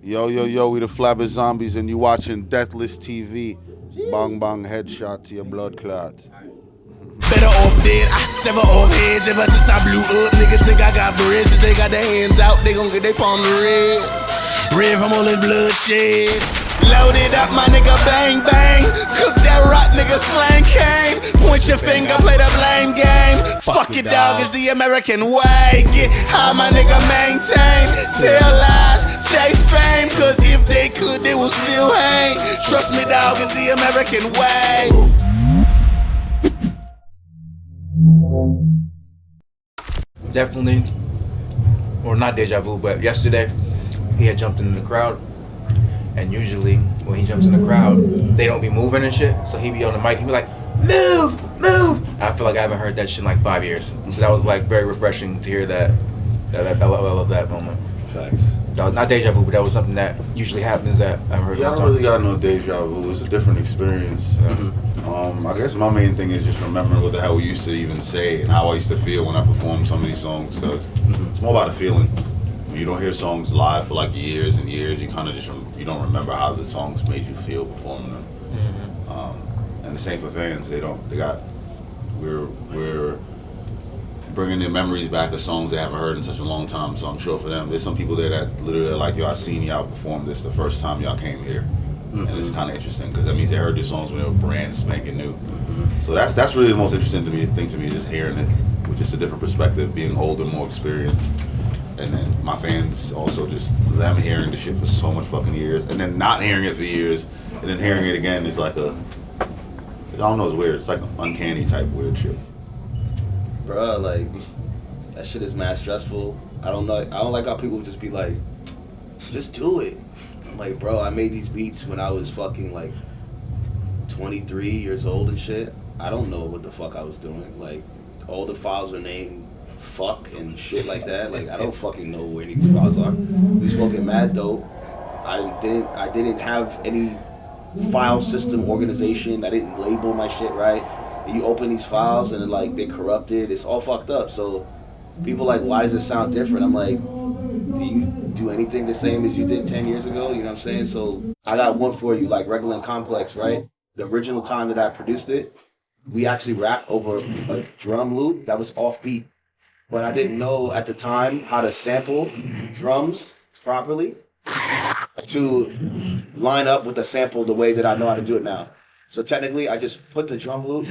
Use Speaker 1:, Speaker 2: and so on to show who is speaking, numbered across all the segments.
Speaker 1: Yo, yo, yo, we the Flatbush Zombies, and you watching Deathless TV. Bang, bang, headshot to your blood clot.
Speaker 2: Better off dead, I sever off heads. Ever since I blew up, niggas think I got bread. Since they got their hands out, they gon' get their palm red. Red from all this bloodshed. Load it up, my nigga, bang, bang. Cook that rock, nigga, slang cane. Point your finger, play the blame game. Fuck it, dog, it's the American way. Get high, my nigga, maintain. Tell lies, chase fame. Cause if they could, they would still hang. Trust me, dog, it's the American way.
Speaker 3: Definitely, or not deja vu, but yesterday he had jumped in the crowd, and usually when he jumps in the crowd, they don't be moving and shit, so he be on the mic, he be like, move, move, and I feel like I haven't heard that shit in like 5 years, so that was like very refreshing to hear that. I love that moment.
Speaker 1: Facts.
Speaker 3: That was not deja vu, but that was something that usually happens that I've heard.
Speaker 1: Yeah, I don't really got no deja vu. It's a different experience. I guess my main thing is just remembering what the hell we used to even say and how I used to feel when I performed some of these songs, because it's more about the feeling. When you don't hear songs live for like years and years, you kind of just you don't remember how the songs made you feel performing them. And the same for fans. We're bringing their memories back of songs they haven't heard in such a long time. So I'm sure for them, there's some people there that literally are like, yo, I seen y'all perform this the first time y'all came here. And it's kind of interesting because that means they heard your songs when they were brand spanking new. So that's really the most interesting thing to me, just hearing it with just a different perspective, being older, more experienced. And then my fans also just them hearing the shit for so much fucking years, and then not hearing it for years, and then hearing it again is like I don't know, it's weird. It's like an uncanny type weird shit.
Speaker 4: Bruh, like, that shit is mad stressful. I don't like how people just be like, just do it. I'm like, bro, I made these beats when I was fucking like 23 years old and shit. I don't know what the fuck I was doing. Like, all the files were named fuck and shit like that. Like, I don't fucking know where these files are. We smoking mad dope. I didn't have any file system organization. I didn't label my shit right. You open these files and like they're corrupted. It's all fucked up. So people like, why does it sound different? I'm like, do you do anything the same as you did 10 years ago? You know what I'm saying? So I got one for you, like Regular and Complex, right? The original time that I produced it, we actually rapped over a drum loop that was offbeat. But I didn't know at the time how to sample drums properly to line up with the sample the way that I know how to do it now. So technically, I just put the drum loop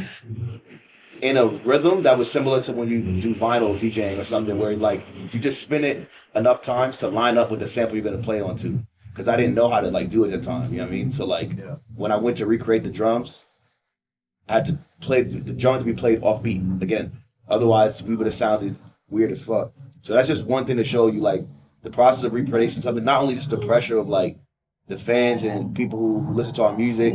Speaker 4: in a rhythm that was similar to when you do vinyl DJing or something, where like you just spin it enough times to line up with the sample you're gonna play onto. Because I didn't know how to like do it at the time, you know what I mean? So like when I went to recreate the drums, I had to play the drums to be played offbeat again. Otherwise, we would have sounded weird as fuck. So that's just one thing to show you like the process of recreation, something, not only just the pressure of like the fans and people who listen to our music,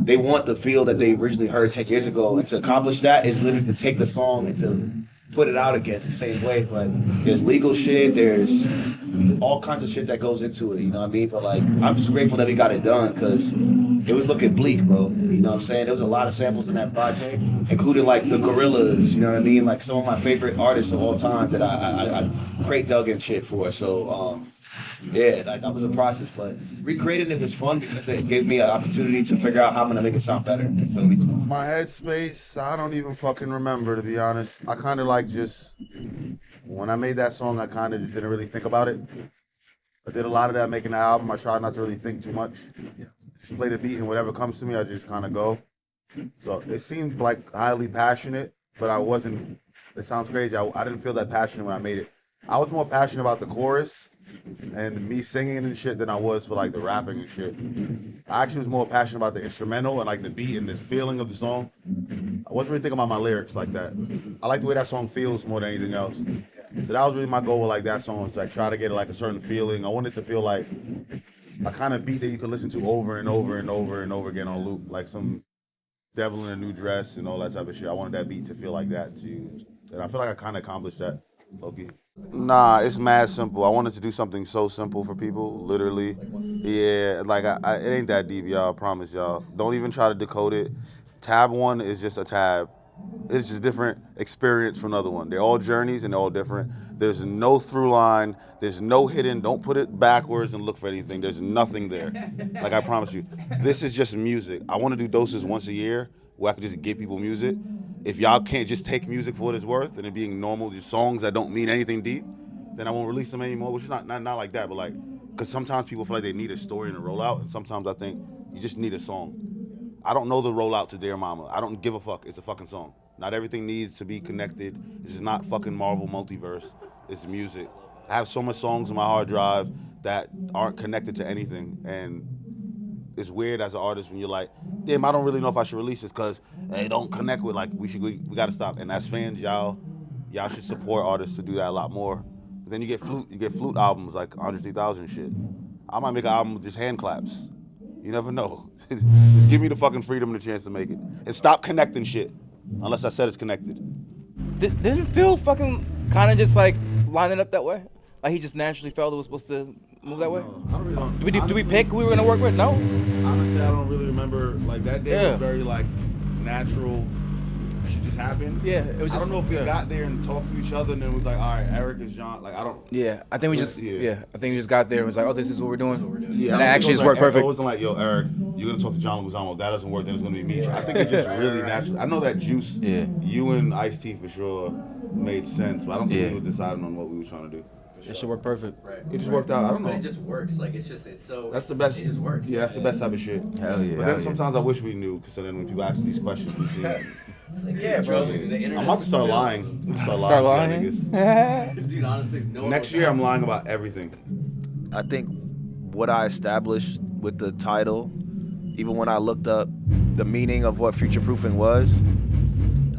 Speaker 4: they want the feel that they originally heard 10 years ago. And to accomplish that is literally to take the song and to put it out again the same way. But there's legal shit, there's all kinds of shit that goes into it, you know what I mean? But like, I'm just grateful that we got it done because it was looking bleak, bro. You know what I'm saying? There was a lot of samples in that project, including like the Gorillas, you know what I mean? Like some of my favorite artists of all time that I crate dug and shit for. So, yeah, like that was a process, but recreating it was fun because it gave me an opportunity to figure out how I'm gonna make it sound better. You feel me?
Speaker 1: My headspace, I don't even fucking remember, to be honest. I kind of like just, when I made that song, I kind of just didn't really think about it. I did a lot of that making the album. I tried not to really think too much. Just play the beat and whatever comes to me, I just kind of go. So it seemed like highly passionate, but I wasn't, it sounds crazy. I didn't feel that passionate when I made it. I was more passionate about the chorus and me singing and shit than I was for like the rapping and shit. I actually was more passionate about the instrumental and like the beat and the feeling of the song. I wasn't really thinking about my lyrics like that. I like the way that song feels more than anything else. So that was really my goal with like that song, was like try to get like a certain feeling. I wanted to feel like a kind of beat that you could listen to over and over and over and over again on loop, like some Devil in a New Dress and all that type of shit. I wanted that beat to feel like that too. And I feel like I kind of accomplished that, low-key. Nah, it's mad simple. I wanted to do something so simple for people, literally. Yeah, like it ain't that deep, y'all, I promise y'all. Don't even try to decode it. Tab 1 is just a tab. It's just a different experience from another one. They're all journeys and they're all different. There's no through line. There's no hidden. Don't put it backwards and look for anything. There's nothing there. Like I promise you. This is just music. I want to do doses once a year where I can just give people music. If y'all can't just take music for what it's worth and it being normal, just songs that don't mean anything deep, then I won't release them anymore, which is not like that, but like, because sometimes people feel like they need a story and a rollout, and sometimes I think you just need a song. I don't know the rollout to Dear Mama. I don't give a fuck. It's a fucking song. Not everything needs to be connected. This is not fucking Marvel multiverse. It's music. I have so much songs on my hard drive that aren't connected to anything, and it's weird as an artist when you're like, damn, I don't really know if I should release this because they don't connect with, like, we got to stop. And as fans, y'all should support artists to do that a lot more. But then you get flute albums like Andre 3000 shit. I might make an album with just hand claps. You never know. Just give me the fucking freedom and the chance to make it. And stop connecting shit, unless I said it's connected.
Speaker 5: Didn't Phil fucking kind of just like line it up that way? Like he just naturally felt it was supposed to move that way?
Speaker 1: I don't really know.
Speaker 5: Do we pick who we were gonna work with? No.
Speaker 1: Honestly, I don't really remember. Like that day was very like natural. Shit just happened.
Speaker 5: Yeah, it was just.
Speaker 1: I don't know if we got there and talked to each other and then it was like, all right, Erick is John. Like I don't.
Speaker 5: Yeah, I think we just. Yeah, I think we just got there and was like, oh, this is what we're doing.
Speaker 1: Yeah,
Speaker 5: and it actually just worked perfect.
Speaker 1: It wasn't like, yo, Erick, you're gonna talk to John Leguizamo. That doesn't work. Then it's gonna be Meech. I think it's just really natural. I know that Juice, you and Ice-T for sure made sense, but I don't think we were deciding on what we were trying to do.
Speaker 5: It should work perfect.
Speaker 6: Right.
Speaker 1: It just worked out. I don't know.
Speaker 6: But it just works. Like it's so.
Speaker 1: That's the best.
Speaker 6: It just works.
Speaker 1: Yeah, that's the best type of shit.
Speaker 5: Hell yeah.
Speaker 1: But then sometimes I wish we knew, because then when people ask these questions, we see.
Speaker 6: It's like, yeah, bro.
Speaker 1: I'm about to start lying. I'm gonna start lying to niggas.
Speaker 6: Dude, honestly, no.
Speaker 1: Next year, I'm lying about everything.
Speaker 4: I think what I established with the title, even when I looked up the meaning of what future proofing was,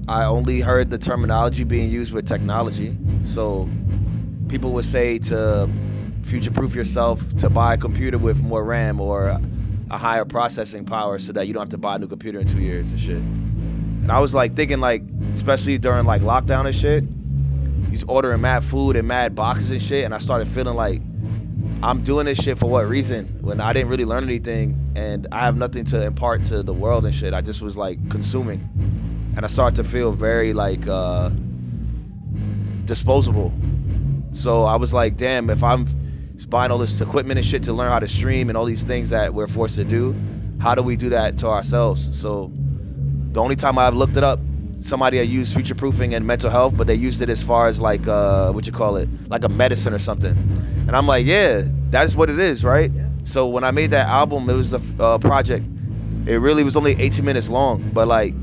Speaker 4: I only heard the terminology being used with technology. So people would say to future-proof yourself to buy a computer with more RAM or a higher processing power so that you don't have to buy a new computer in 2 years and shit. And I was like thinking, like, especially during like lockdown and shit, he's ordering mad food and mad boxes and shit, and I started feeling like I'm doing this shit for what reason when I didn't really learn anything and I have nothing to impart to the world and shit. I just was like consuming. And I started to feel very like disposable. So I was like, damn, if I'm buying all this equipment and shit to learn how to stream and all these things that we're forced to do, how do we do that to ourselves? So the only time I've looked it up, somebody had used future proofing and mental health, but they used it as far as like, like a medicine or something. And I'm like, yeah, that's what it is, right? Yeah. So when I made that album, it was a project. It really was only 18 minutes long, but like,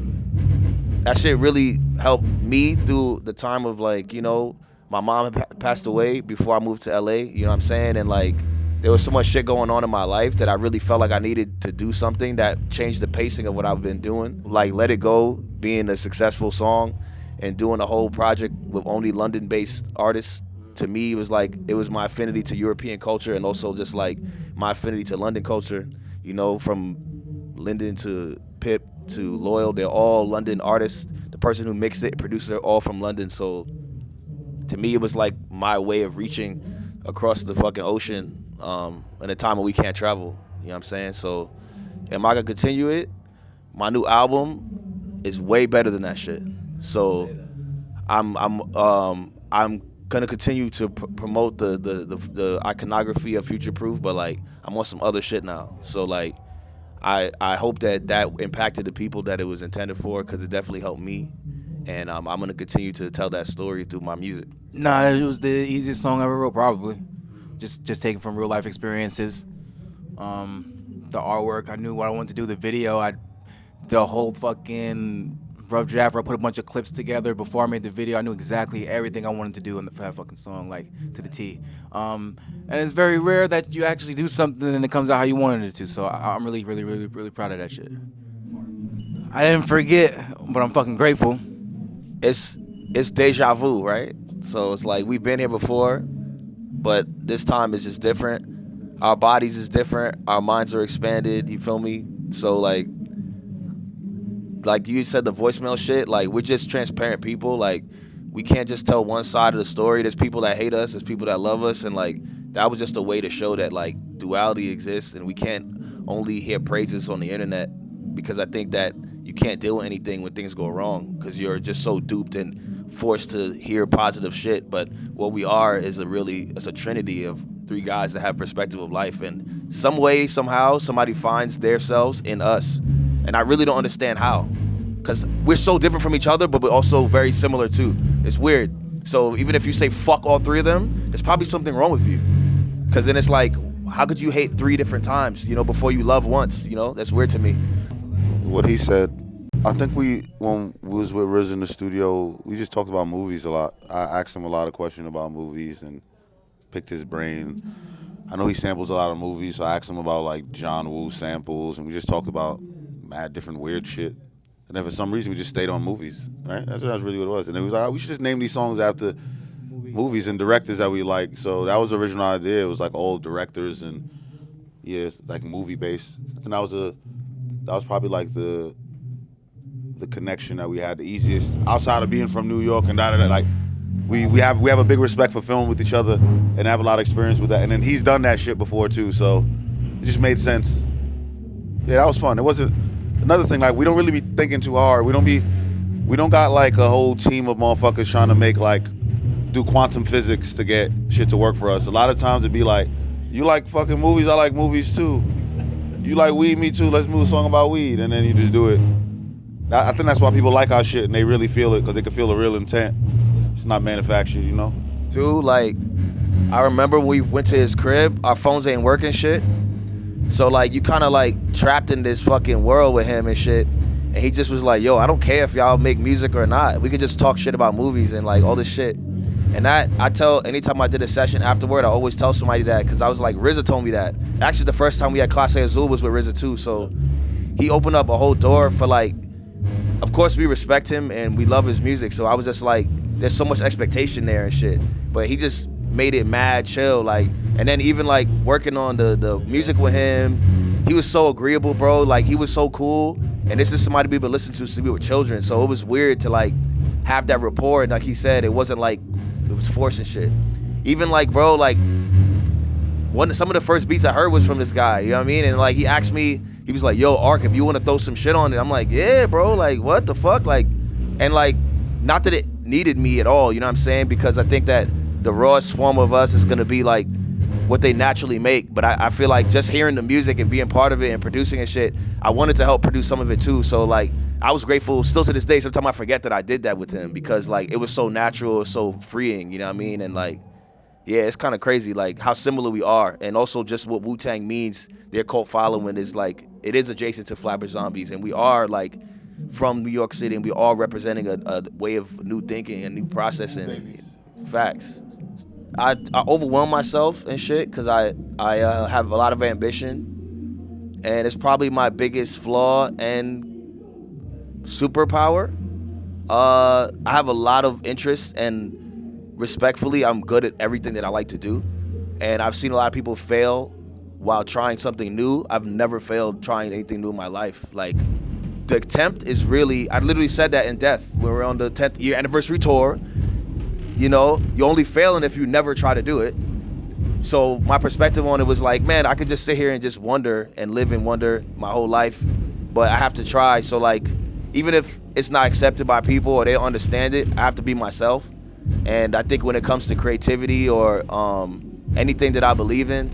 Speaker 4: that shit really helped me through the time of like, you know, my mom had passed away before I moved to LA, you know what I'm saying? And like, there was so much shit going on in my life that I really felt like I needed to do something that changed the pacing of what I've been doing. Like Let It Go being a successful song and doing a whole project with only London-based artists. To me, it was like, it was my affinity to European culture and also just like my affinity to London culture, you know, from Lyndon to Pip to Loyal, they're all London artists. The person who mixed it, produced it, all from London. So to me, it was like my way of reaching across the fucking ocean in a time when we can't travel. You know what I'm saying? So am I gonna continue it? My new album is way better than that shit. So I'm gonna continue to promote the iconography of Future Proof, but like I'm on some other shit now. So like I hope that impacted the people that it was intended for, because it definitely helped me. And I'm going to continue to tell that story through my music.
Speaker 5: Nah, it was the easiest song I ever wrote, probably. Just taken from real life experiences. The artwork, I knew what I wanted to do. The video, the whole fucking rough draft, where I put a bunch of clips together before I made the video. I knew exactly everything I wanted to do in that fucking song, like to the T. And it's very rare that you actually do something and it comes out how you wanted it to. So I'm really, really, really, really proud of that shit. I didn't forget, but I'm fucking grateful.
Speaker 4: It's deja vu, right? So it's like we've been here before, but this time is just different. Our bodies is different. Our minds are expanded. You feel me? So like you said, the voicemail shit. Like, we're just transparent people. Like, we can't just tell one side of the story. There's people that hate us. There's people that love us, and like that was just a way to show that like duality exists, and we can't only hear praises on the internet, because I think that
Speaker 7: you can't deal with anything when things go wrong because you're just so duped and forced to hear positive shit. But what we are is it's a trinity of three guys that have perspective of life, and some way, somehow, somebody finds themselves in us, and I really don't understand how, because we're so different from each other, but we're also very similar too. It's weird. So even if you say fuck all three of them, there's probably something wrong with you, because then it's like, how could you hate three different times, before you love once? That's weird to me.
Speaker 1: What he said, I think when we was with RZA in the studio, we just talked about movies a lot. I asked him a lot of questions about movies and picked his brain. I know he samples a lot of movies, so I asked him about like John Woo samples, and we just talked about mad different weird shit. And then for some reason we just stayed on movies, right? That's really what it was. And it was like, we should just name these songs after movies and directors that we like. So that was the original idea. It was like old directors and like movie based. And that was probably like the connection that we had, the easiest outside of being from New York and like we have a big respect for film with each other and have a lot of experience with that. And then he's done that shit before too, so it just made sense. Yeah, that was fun. It wasn't another thing, like we don't really be thinking too hard. We don't got like a whole team of motherfuckers trying to make like do quantum physics to get shit to work for us. A lot of times it'd be like, you like fucking movies, I like movies too. You like weed, me too, let's move a song about weed, and then you just do it. I think that's why people like our shit and they really feel it, because they can feel the real intent. It's not manufactured,
Speaker 7: Dude, like, I remember when we went to his crib, our phones ain't working shit. So, like, you kind of, like, trapped in this fucking world with him and shit. And he just was like, yo, I don't care if y'all make music or not. We could just talk shit about movies and, like, all this shit. And that, anytime I did a session afterward, I always tell somebody that, because I was like, RZA told me that. Actually, the first time we had Clase Azul was with RZA too. So he opened up a whole door for, like, of course we respect him and we love his music. So I was just like, there's so much expectation there and shit. But he just made it mad chill, like, and then even like working on the music with him, he was so agreeable, bro. Like, he was so cool. And this is somebody we would listen to since we were children. So it was weird to like have that rapport. And like he said, it wasn't like it was forcing shit. Even like, bro, like some of the first beats I heard was from this guy, you know what I mean? And like he asked me, he was like, yo, Ark, if you want to throw some shit on it. I'm like, yeah, bro, like what the fuck? Like, and like, not that it needed me at all, you know what I'm saying? Because I think that the rawest form of us is gonna be like what they naturally make. But I feel like just hearing the music and being part of it and producing and shit, I wanted to help produce some of it too. So like, I was grateful still to this day. Sometimes I forget that I did that with him because like it was so natural, it was so freeing, you know what I mean? And like, yeah, it's kind of crazy like how similar we are. And also just what Wu-Tang means, their cult following is like, it is adjacent to Flatbush Zombies. And we are like from New York City and we are representing a way of new thinking and new processing. Facts. I overwhelm myself and shit because I have a lot of ambition, and it's probably my biggest flaw and superpower. I have a lot of interest, and respectfully, I'm good at everything that I like to do. And I've seen a lot of people fail while trying something new. I've never failed trying anything new in my life. Like, the attempt is really, I literally said that in Death when we were on the 10th year anniversary tour. You know, you're only failing if you never try to do it. So my perspective on it was like, man, I could just sit here and just wonder and live in wonder my whole life, but I have to try. So like, even if it's not accepted by people or they don't understand it, I have to be myself. And I think when it comes to creativity or anything that I believe in,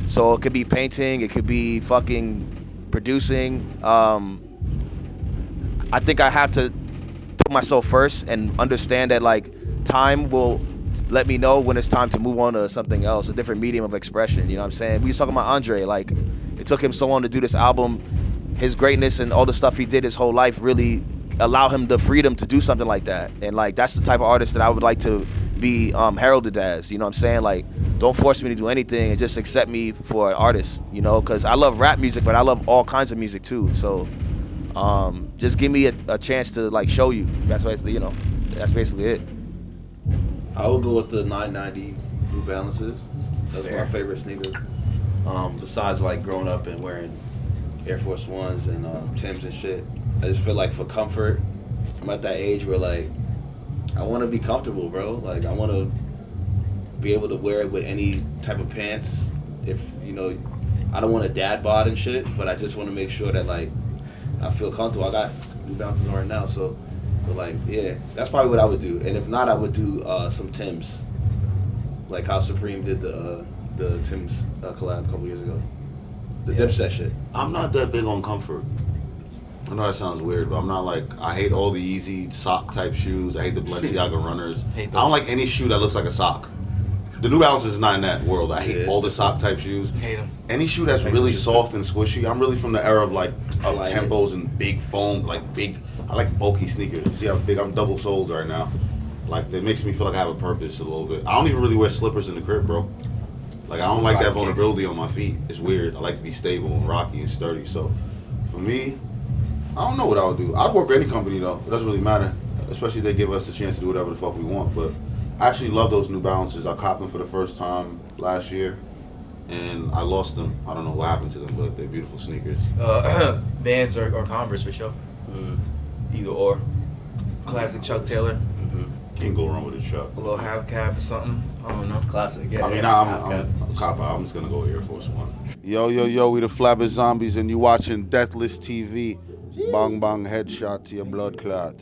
Speaker 7: so it could be painting, it could be fucking producing, I think I have to put myself first and understand that like, time will let me know when it's time to move on to something else, a different medium of expression, you know what I'm saying? We was talking about Andre, like, it took him so long to do this album. His greatness and all the stuff he did his whole life really allow him the freedom to do something like that. And like, that's the type of artist that I would like to be heralded as, you know what I'm saying? Like, don't force me to do anything and just accept me for an artist, you know? Because I love rap music, but I love all kinds of music too. So just give me a chance to like show you. That's basically, you know, that's basically it.
Speaker 4: I would go with the 990 New Balances. That's my favorite sneakers. Besides like growing up and wearing Air Force Ones and Timbs and shit, I just feel like for comfort, I'm at that age where like I want to be comfortable, bro. Like I want to be able to wear it with any type of pants. If you know, I don't want a dad bod and shit, but I just want to make sure that like I feel comfortable. I got New Balances on right now, so but like yeah, that's probably what I would do. And if not, I would do some Timbs, like how Supreme did the Timbs collab a couple years ago. The Dipset shit.
Speaker 1: I'm not that big on comfort. I know that sounds weird, but I'm not like, I hate all the easy sock type shoes. I hate the Balenciaga runners. I don't like any shoe that looks like a sock. The New Balance is not in that world. I hate all the sock type shoes.
Speaker 5: Hate them.
Speaker 1: Any shoe that's really soft and squishy. I'm really from the era of like
Speaker 4: like
Speaker 1: tempos and big foam, like big. I like bulky sneakers. See how big I'm double soled right now. Like that makes me feel like I have a purpose a little bit. I don't even really wear slippers in the crib, bro. Like I don't like that vulnerability on my feet. It's weird. I like to be stable and rocky and sturdy. So for me, I don't know what I would do. I'd work for any company though. It doesn't really matter, especially if they give us the chance to do whatever the fuck we want. But I actually love those New Balances. I copped them for the first time last year, and I lost them. I don't know what happened to them, but they're beautiful sneakers.
Speaker 5: Vans or Converse for sure. Either or. Classic Chuck Taylor.
Speaker 1: Can't go wrong with a Chuck.
Speaker 5: A little half cap or something. I don't know.
Speaker 6: Classic. Yeah.
Speaker 1: I mean, I'm a cop out. I'm just gonna go Air Force One. Yo, we the Flatbush Zombies, and you watching Deathless TV. Bang bang headshot to your blood clot.